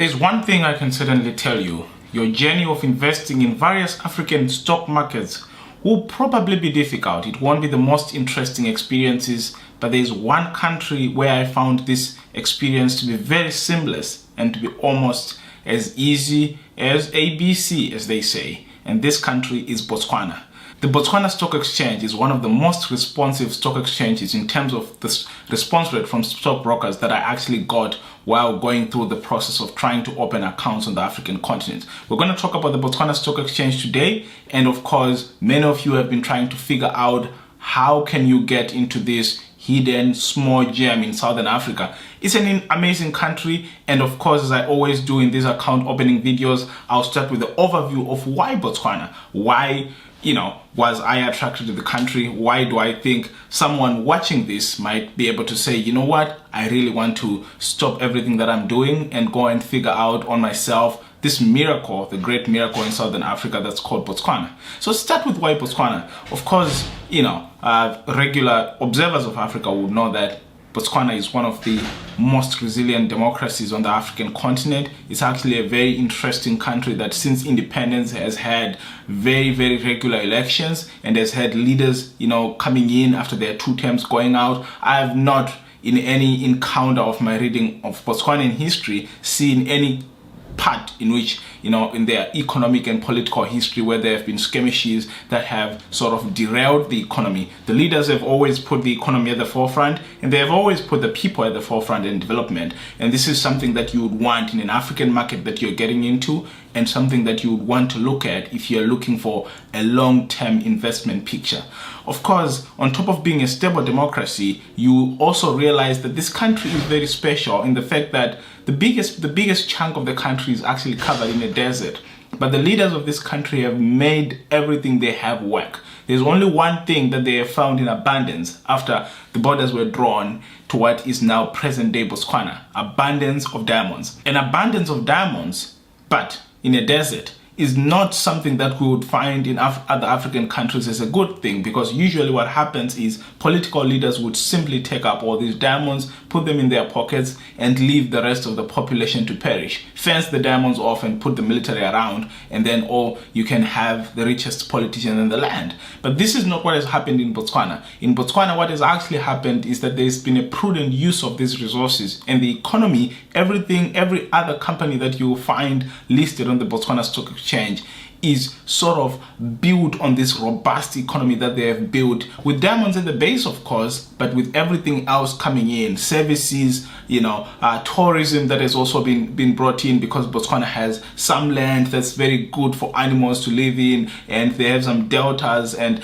There's one thing I can certainly tell you. Your journey of investing in various African stock markets will probably be difficult. It won't be the most interesting experiences, but there's one country where I found this experience to be very seamless and to be almost as easy as ABC, as they say. And this country is Botswana. The Botswana Stock Exchange is one of the most responsive stock exchanges in terms of the response rate from stockbrokers that I actually got while going through the process of trying to open accounts on the African continent. We're going to talk about the Botswana Stock Exchange today, and of course, many of you have been trying to figure out how can you get into this hidden small gem in Southern Africa. It's an amazing country, and of course, as I always do in these account opening videos, I'll start with the overview of why Botswana. Why was I attracted to the country? Why do I think someone watching this might be able to say, you know what, I really want to stop everything that I'm doing and go and figure out on myself this miracle, the great miracle in Southern Africa that's called Botswana. So start with why Botswana. Of course, regular observers of Africa would know that Botswana is one of the most resilient democracies on the African continent. It's actually a very interesting country that since independence has had very, very regular elections and has had leaders, coming in after their 2 terms going out. I have not, in any encounter of my reading of Botswanan history, seen any part in which, in their economic and political history where there have been skirmishes that have sort of derailed the economy. The leaders have always put the economy at the forefront, and they have always put the people at the forefront in development. And this is something that you would want in an African market that you're getting into, and something that you would want to look at if you're looking for a long-term investment picture. Of course, on top of being a stable democracy, you also realize that this country is very special in the fact that the biggest chunk of the country is actually covered in a desert. But the leaders of this country have made everything they have work. There's only one thing that they have found in abundance after the borders were drawn to what is now present-day Botswana: abundance of diamonds. An abundance of diamonds, but in a desert, is not something that we would find in other African countries as a good thing, because usually what happens is political leaders would simply take up all these diamonds, put them in their pockets, and leave the rest of the population to perish. Fence the diamonds off and put the military around, and then you can have the richest politician in the land. But this is not what has happened in Botswana. In Botswana, what has actually happened is that there's been a prudent use of these resources, and the economy, every other company that you will find listed on the Botswana Stock Exchange is sort of built on this robust economy that they have built, with diamonds at the base, of course, but with everything else coming in, services, tourism that has also been brought in, because Botswana has some land that's very good for animals to live in, and they have some deltas and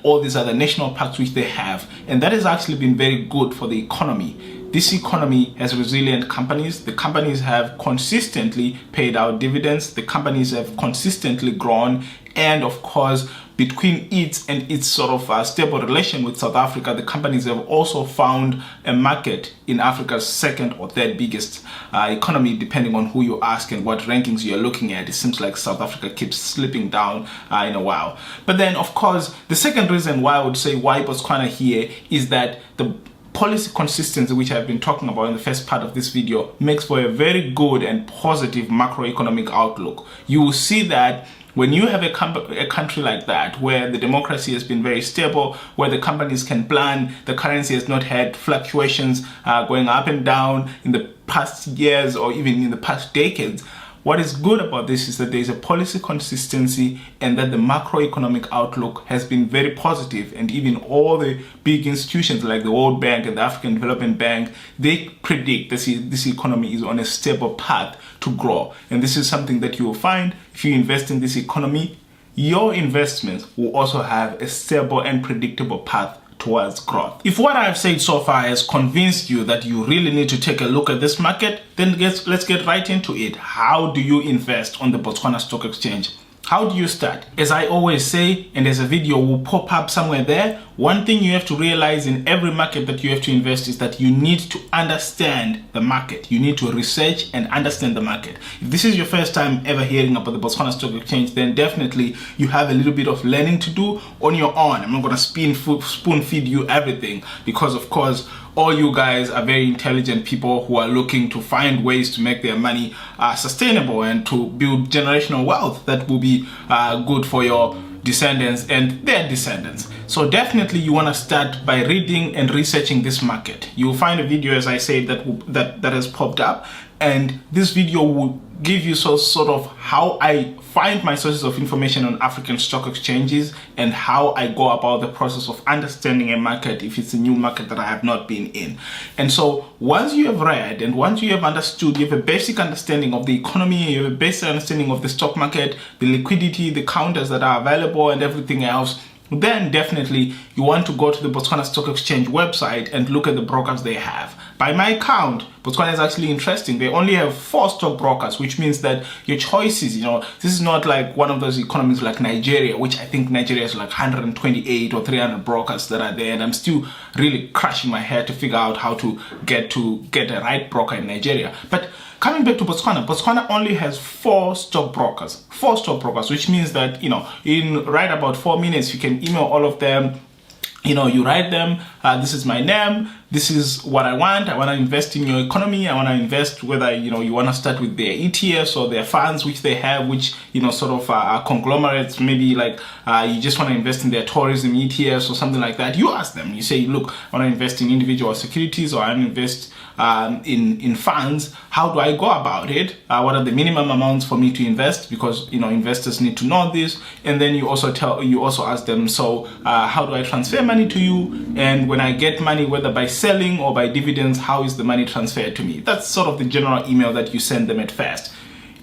all these other national parks which they have, and that has actually been very good for the economy. This economy has resilient companies. The companies have consistently paid out dividends. The companies have consistently grown. And of course, between its sort of stable relation with South Africa, the companies have also found a market in Africa's second or third biggest economy, depending on who you ask and what rankings you're looking at. It seems like South Africa keeps slipping down in a while. But then, of course, the second reason why I would say why Botswana here is that the policy consistency, which I've been talking about in the first part of this video, makes for a very good and positive macroeconomic outlook. You will see that when you have a country like that, where the democracy has been very stable, where the companies can plan, the currency has not had fluctuations going up and down in the past years or even in the past decades, what is good about this is that there is a policy consistency, and that the macroeconomic outlook has been very positive. And even all the big institutions like the World Bank and the African Development Bank, they predict that this economy is on a stable path to grow. And this is something that you will find if you invest in this economy. Your investments will also have a stable and predictable path towards growth. If what I've said so far has convinced you that you really need to take a look at this market, then let's get right into it. How do you invest on the Botswana Stock Exchange? How do you start? As I always say, and as a video will pop up somewhere there, one thing you have to realize in every market that you have to invest is that you need to understand the market. You need to research and understand the market. If this is your first time ever hearing about the Botswana Stock Exchange, then definitely you have a little bit of learning to do on your own. I'm not going to spoon feed you everything, because of course all you guys are very intelligent people who are looking to find ways to make their money sustainable and to build generational wealth that will be good for your descendants and their descendants. So definitely you want to start by reading and researching this market. You'll find a video, as I said, that has popped up, and this video will give you sort of how I find my sources of information on African stock exchanges and how I go about the process of understanding a market if it's a new market that I have not been in. And so once you have read and once you have understood, you have a basic understanding of the economy, you have a basic understanding of the stock market, the liquidity, the counters that are available and everything else, then definitely you want to go to the Botswana Stock Exchange website and look at the brokers they have. By my count, Botswana is actually interesting. They only have 4 stockbrokers, which means that your choices, this is not like one of those economies like Nigeria, which I think Nigeria is like 128 or 300 brokers that are there, and I'm still really crushing my head to figure out how to get a right broker in Nigeria. But coming back to Botswana, Botswana only has 4 stockbrokers. 4 stockbrokers, which means that, in right about 4 minutes, you can email all of them. You write them, this is my name, this is what I want to invest in your economy, I want to invest whether, you want to start with their ETFs or their funds which they have, which, sort of are conglomerates, maybe like you just want to invest in their tourism ETFs or something like that. You ask them, you say, look, I want to invest in individual securities or I want to invest in funds. How do I go about it? What are the minimum amounts for me to invest? Because, investors need to know this. And then you also ask them, so how do I transfer money to you? And when I get money, whether by selling or by dividends, how is the money transferred to me? That's sort of the general email that you send them at first.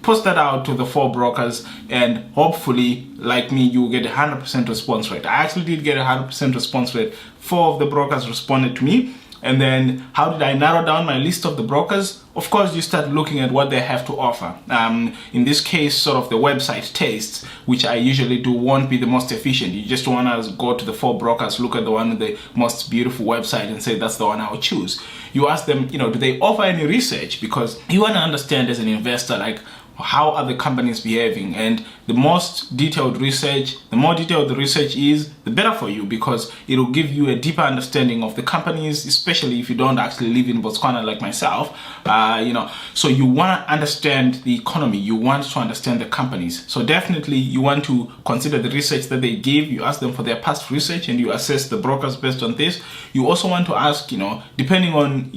Post that out to the 4 brokers, and hopefully, like me, you will get a 100% response rate. I actually did get a 100% response rate. 4 of the brokers responded to me. And then how did I narrow down my list of the brokers? Of course, you start looking at what they have to offer. In this case, sort of the website tastes, which I usually do, won't be the most efficient. You just want to go to the 4 brokers, look at the one with the most beautiful website and say, that's the one I'll choose. You ask them, do they offer any research? Because you want to understand as an investor, like, how are the companies behaving? And the more detailed the research is, the better for you, because it will give you a deeper understanding of the companies, especially if you don't actually live in Botswana like myself. So you want to understand the economy, you want to understand the companies. So definitely you want to consider the research that they give. You ask them for their past research and you assess the brokers based on this. You also want to ask, depending on,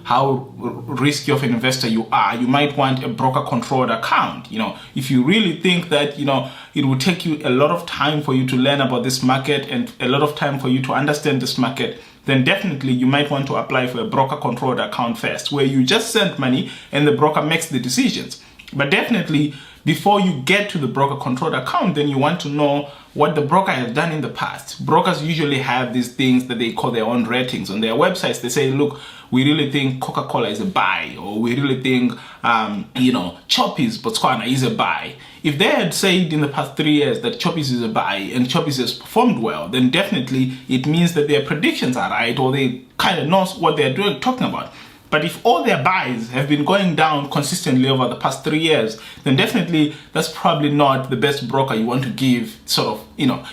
how risky of an investor you are, you might want a broker controlled account. If you really think that, it will take you a lot of time for you to learn about this market and a lot of time for you to understand this market, then definitely you might want to apply for a broker controlled account first, where you just send money and the broker makes the decisions. But definitely before you get to the broker controlled account, then you want to know what the broker has done in the past. Brokers usually have these things that they call their own ratings on their websites. They say, look, we really think Coca-Cola is a buy, or we really think, Choppies Botswana is a buy. If they had said in the past 3 years that Choppies is a buy and Choppies has performed well, then definitely it means that their predictions are right, or they kind of know what they're talking about. But if all their buys have been going down consistently over the past 3 years, then definitely that's probably not the best broker you want to give sort of,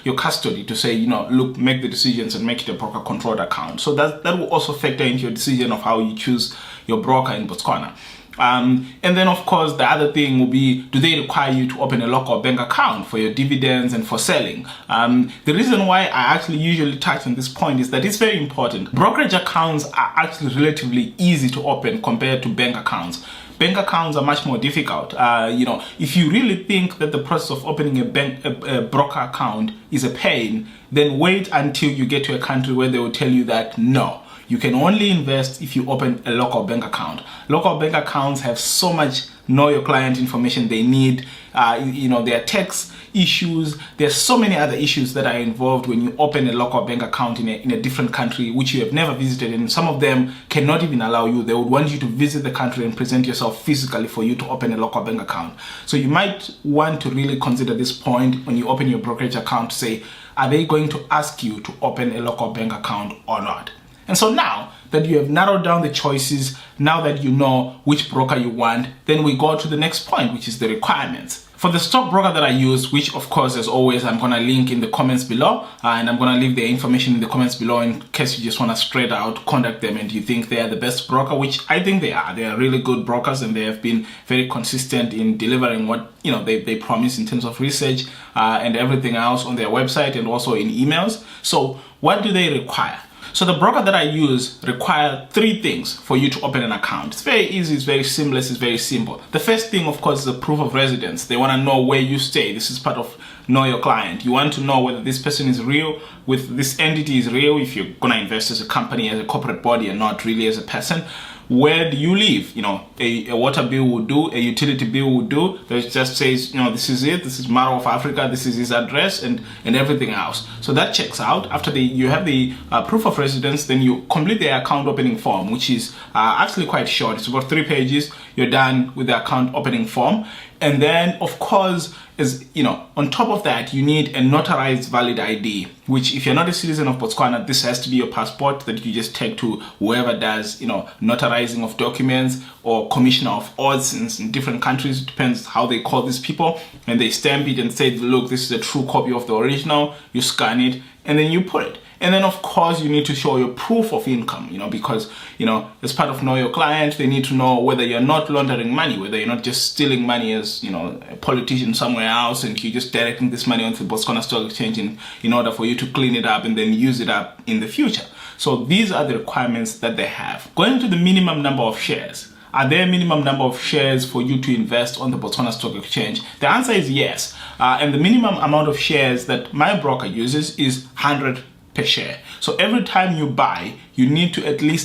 your custody to say, look, make the decisions and make it a broker controlled account. So that will also factor into your decision of how you choose your broker in Botswana. And then of course the other thing will be, do they require you to open a local bank account for your dividends and for selling? The reason why I actually usually touch on this point is that it's very important. Brokerage accounts are actually relatively easy to open compared to bank accounts. Bank accounts are much more difficult. If you really think that the process of opening a broker account is a pain, then wait until you get to a country where they will tell you that no, you can only invest if you open a local bank account. Local bank accounts have so much know your client information they need. There are tax issues. There's so many other issues that are involved when you open a local bank account in a different country which you have never visited, and some of them cannot even allow you. They would want you to visit the country and present yourself physically for you to open a local bank account. So you might want to really consider this point when you open your brokerage account to say, are they going to ask you to open a local bank account or not? And so now that you have narrowed down the choices, now that you know which broker you want, then we go to the next point, which is the requirements. For the stockbroker that I use, which of course as always I'm gonna link in the comments below, and I'm gonna leave their information in the comments below in case you just wanna straight out contact them and you think they are the best broker, which I think they are. They are really good brokers and they have been very consistent in delivering what they promise in terms of research and everything else on their website and also in emails. So what do they require? So the broker that I use requires 3 things for you to open an account. It's very easy, it's very seamless, it's very simple. The first thing, of course, is a proof of residence. They want to know where you stay. This is part of know your client. You want to know whether this person is real, with this entity is real, if you're going to invest as a company, as a corporate body, and not really as a person. Where do you live? A water bill would do, a utility bill would do. That just says, this is it, this is Maro of Africa, this is his address, and everything else. So that checks out. After you have the proof of residence, then you complete the account opening form, which is actually quite short. It's about 3 pages. You're done with the account opening form. And then, of course, on top of that, you need a notarized valid ID, which if you're not a citizen of Botswana, this has to be your passport that you just take to whoever does, notarizing of documents or commissioner of oaths in different countries. It depends how they call these people. And they stamp it and say, look, this is a true copy of the original. You scan it and then you put it. And then, of course, you need to show your proof of income, because, as part of know your client, they need to know whether you're not laundering money, whether you're not just stealing money as, a politician somewhere else and you're just directing this money onto the Botswana Stock Exchange in order for you to clean it up and then use it up in the future. So these are the requirements that they have. Going to the minimum number of shares. Are there a minimum number of shares for you to invest on the Botswana Stock Exchange? The answer is yes. And the minimum amount of shares that my broker uses is 100 per share. So every time you buy, you need to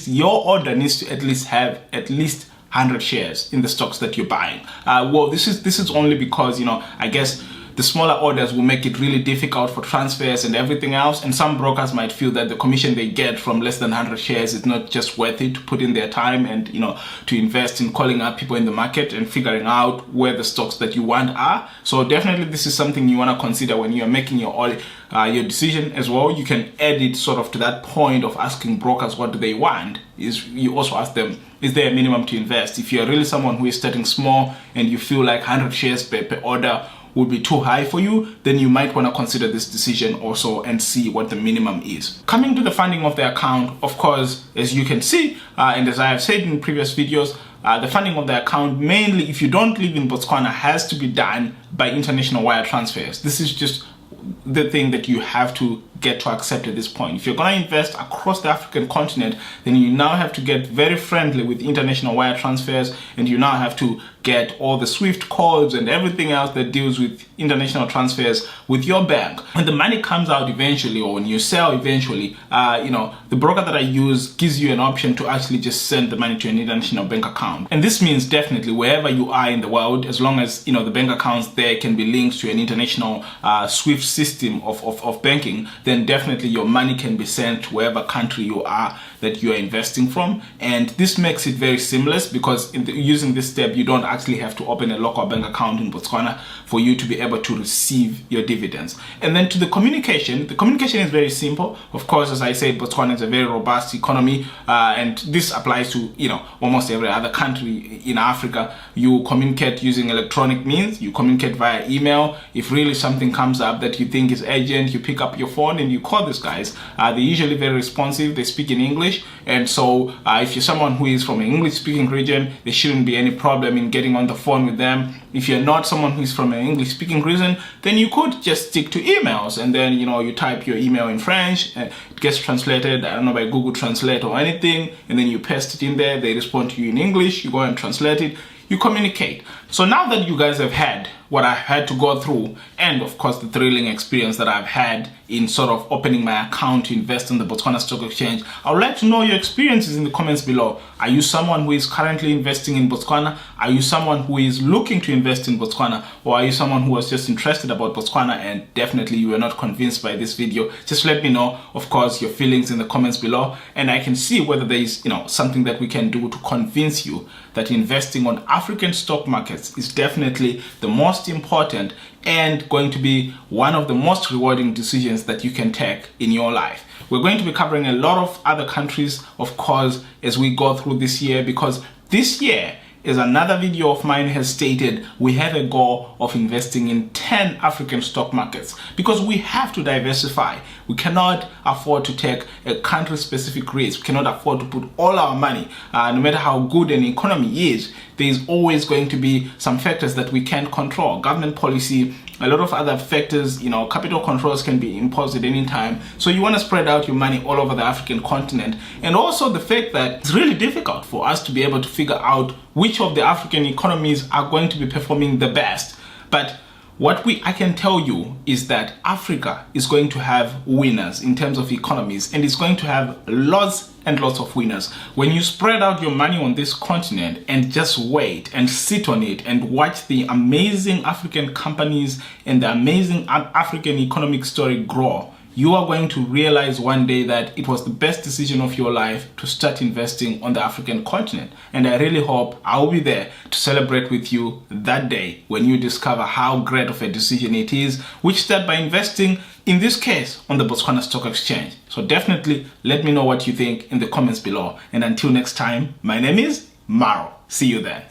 your order needs to at least have at least 100 shares in the stocks that you're buying. This is only because, I guess the smaller orders will make it really difficult for transfers and everything else. And some brokers might feel that the commission they get from less than 100 shares is not just worth it to put in their time and, to invest in calling up people in the market and figuring out where the stocks that you want are. So definitely this is something you want to consider when you're making your decision as well. You can add it sort of to that point of asking brokers what do they want. You also ask them, is there a minimum to invest? If you're really someone who is starting small and you feel like 100 shares per order would be too high for you, then you might want to consider this decision also and see what the minimum is. Coming to the funding of the account, of course, as you can see, and as I have said in previous videos, the funding of the account, mainly if you don't live in Botswana, has to be done by international wire transfers. This is just the thing that you have to get to accept at this point. If you're going to invest across the African continent, then you now have to get very friendly with international wire transfers, and you now have to get all the SWIFT codes and everything else that deals with international transfers with your bank. When the money comes out eventually, or when you sell eventually, the broker that I use gives you an option to actually just send the money to an international bank account. And this means definitely wherever you are in the world, as long as the bank accounts there can be linked to an international SWIFT system of banking, then definitely your money can be sent to wherever country you are that you are investing from. And this makes it very seamless because using this step, you don't actually have to open a local bank account in Botswana for you to be able to receive your dividends. And then to the communication is very simple. Of course, as I said, Botswana is a very robust economy, and this applies to almost every other country in Africa. You communicate using electronic means, you communicate via email. If really something comes up that you think is urgent, you pick up your phone and you call these guys. They're usually very responsive, they speak in English, and so if you're someone who is from an English speaking region, there shouldn't be any problem in getting on the phone with them. If you're not someone who is from an English speaking region, then you could just stick to emails, and then you type your email in French, it gets translated, I don't know, by Google Translate or anything, and then you paste it in there, they respond to you in English, you go and translate it, you communicate. So now that you guys have had what I've had to go through, and of course the thrilling experience that I've had in sort of opening my account to invest in the Botswana Stock Exchange, I would like to know your experiences in the comments below. Are you someone who is currently investing in Botswana? Are you someone who is looking to invest in Botswana? Or are you someone who was just interested about Botswana and definitely you were not convinced by this video? Just let me know, of course, your feelings in the comments below, and I can see whether there is something that we can do to convince you that investing on African stock markets is definitely the most important and going to be one of the most rewarding decisions that you can take in your life. We're going to be covering a lot of other countries, of course, as we go through this year, because this year as another video of mine has stated, we have a goal of investing in 10 African stock markets because we have to diversify. We cannot afford to take a country-specific risk. We cannot afford to put all our money. No matter how good an economy is, there is always going to be some factors that we can't control. Government policy, a lot of other factors, capital controls can be imposed at any time. So you want to spread out your money all over the African continent. And also the fact that it's really difficult for us to be able to figure out which of the African economies are going to be performing the best. But what I can tell you is that Africa is going to have winners in terms of economies, and it's going to have lots and lots of winners. When you spread out your money on this continent and just wait and sit on it and watch the amazing African companies and the amazing African economic story grow, you are going to realize one day that it was the best decision of your life to start investing on the African continent. And I really hope I'll be there to celebrate with you that day when you discover how great of a decision it is, which start by investing, in this case, on the Botswana Stock Exchange. So definitely let me know what you think in the comments below. And until next time, my name is Maro. See you then.